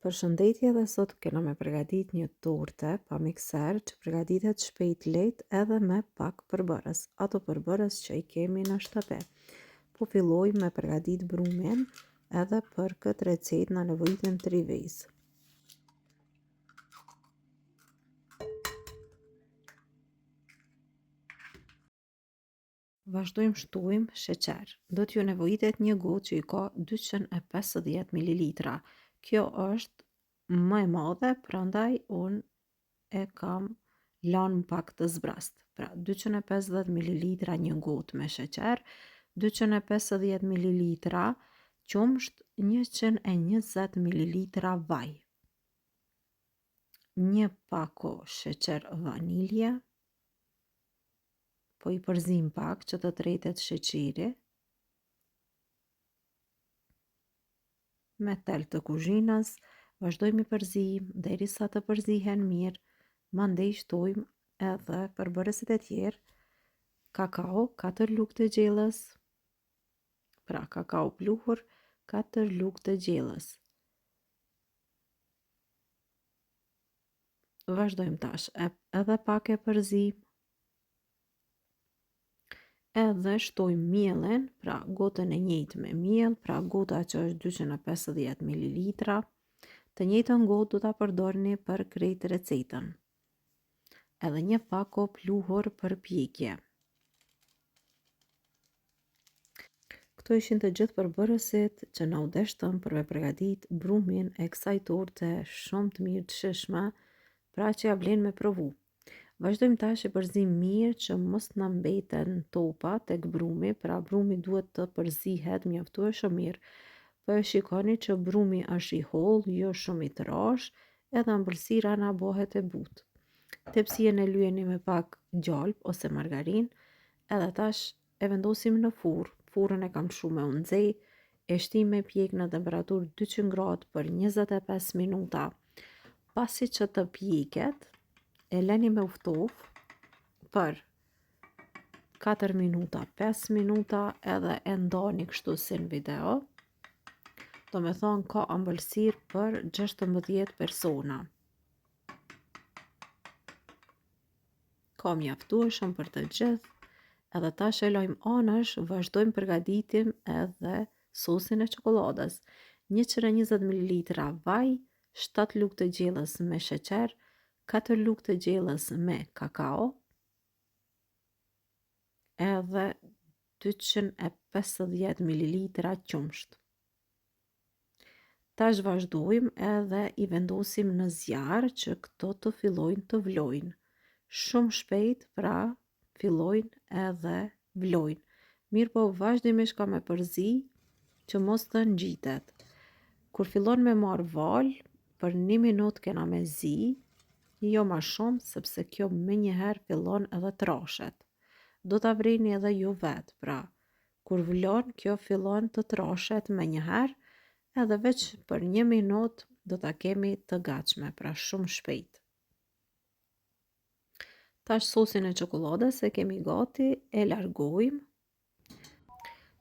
Përshëndetje dhe sot kena me përgatit një torte pa mikser që përgatitet shpejt lehtë edhe me pak përbërës, ato përbërës që i kemi në shtëpi. Po filloj me përgatit brumin edhe për këtë recet na nevojiten 3 vezë. Vazhdojmë shtojmë sheqer. Do t'ju nevojitet një gotë që i ka 250 ml. Kjo është më e madhe, prandaj unë e kam lanë pak të zbrast. Pra 250 ml një gotë me sheqer, 250 ml qumsht, 120 ml vaj, një pako sheqer vanilje, po i përzim pak që të tretet sheqeri, me tel të kuzhinës, vazhdojmë i përzim derisa të përzihen mirë, mandej shtojmë edhe përbërësit e tjerë, kakao 4 lugë të gjellës, pra kakao pluhur 4 lugë të gjellës. Vazhdojmë tash edhe pak e përzim, edhe shtojmë mielin, pra gotën e njëjtë me miell, pra gota që është 250 ml, të njëjtën gotë do ta përdorni për krejt recetën. Edhe një pako pluhur për pjekje. Këto ishin të gjithë përbërësit që na u deshtën për me përgatit brumin e kësaj torte shumë të mirë të shishme, pra që ja vlen me provu. Vazhdojmë tash e përzim mirë që mos na mbeten topa tek brumi, pra brumi duhet të përzihet mjaftueshëm mirë. Po e shikoni që brumi është i hollë, jo shumë i trash, edhe ëmbëlsira na bëhet e butë. Tepsien e lyeni me pak gjalp ose margarin, edhe tash e vendosim në furrë. Furrën e kam çu me u nxej, e shtim me pjek në temperaturë 200 gradë për 25 minuta. Pasi që të pjeket, e leni me u ftof për 4 minuta, 5 minuta, edhe e ndani kështu si në video. Do me thonë ka ëmbëlsirë për 16 persona. Ka mjaftueshëm për të gjithë, edhe tash e lojmë anash, vazhdojmë përgatitim edhe sosin e çokoladës. 120 ml vaj, 7 lugë të gjellës me sheqer, 4 lugë të gjellës me kakao, edhe 250 ml qumsht. Tash vazhdojmë edhe i vendosim në zjarr që këto të fillojnë të vlojnë. Shumë shpejt, pra fillojnë edhe vlojnë. Mirë po vazhdimisht ka me përzi që mos të ngjitet. Kur fillon me marrë val, për 1 minutë kena me zi, jo ma shumë, sepse kjo me njëherë fillon edhe trashet. Do ta vreni edhe ju vetë, pra kur vlon, kjo fillon të trashet me njëherë, edhe veç për 1 minutë do ta kemi të gatshme, pra shumë shpejt. Tash sosin e çokoladës e kemi gati, e largojmë.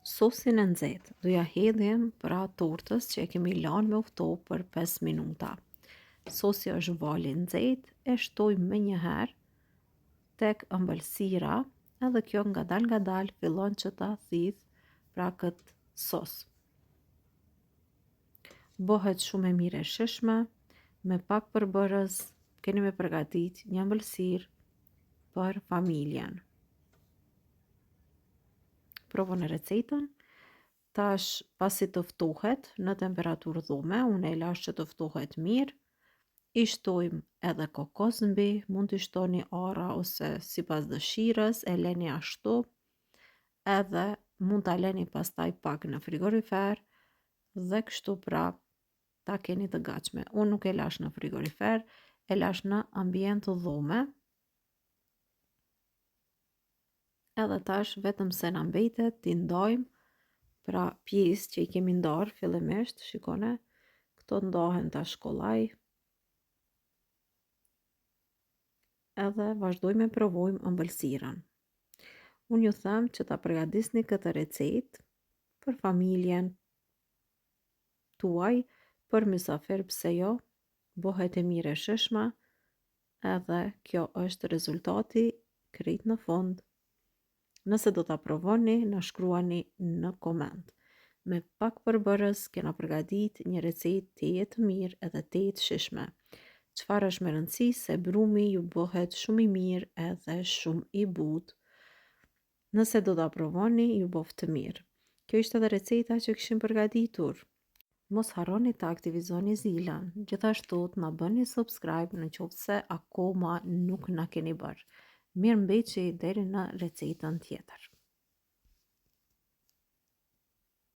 Sosin e nxehtë do ja hedhim pra tortës që e kemi lanë me u ftof për 5 minuta. Sosi është vali i nxehtë, e shtojmë me njëherë tek ëmbëlsira, edhe kjo ngadal fillon që ta thith pra këtë sos. Bëhet shumë e mirë e shishme, me pak përbërës keni me përgatit një ëmbëlsirë për familjen. Provoni recetën. Tash pasi të ftohet në temperaturë dhume, unë e lash që të ftohet mirë, i shtojmë edhe kokos mbi, mund t'i shtoni arra ose sipas dëshirës, e leni ashtu, edhe mund ta leni pastaj pak në frigorifer, dhe kështu pra ta keni të gatshme. Unë nuk e lash në frigorifer, e lash në ambient dhume. Edhe tash vetëm se na mbetet t'i ndajmë, pra pjesë që i kemi ndarë fillimisht, shikone, këto ndahen tash kollaj. Edhe vazhdojmë e provojmë ëmbëlsirën. Unë ju them që ta përgatisni këtë recetë për familjen tuaj, për mysafir pse jo, bëhet e mirë e shishme, edhe kjo është rezultati krejt në fund. Nëse do ta provoni, na shkruani në koment. Me pak përbërës kena përgadit një recetë teje të mirë edhe teje të shishme. Çfarë është me rëndësi se brumi ju bëhet shumë i mirë edhe shumë i butë. Nëse do ta provoni, ju bof të mirë. Kjo ishte edhe receta që kishim përgatitur. Mos harroni të aktivizoni zilën, gjithashtu të na bëni subscribe në qoftë se akoma nuk na keni bërë. Mirëmbëçi deri në recetën tjetër.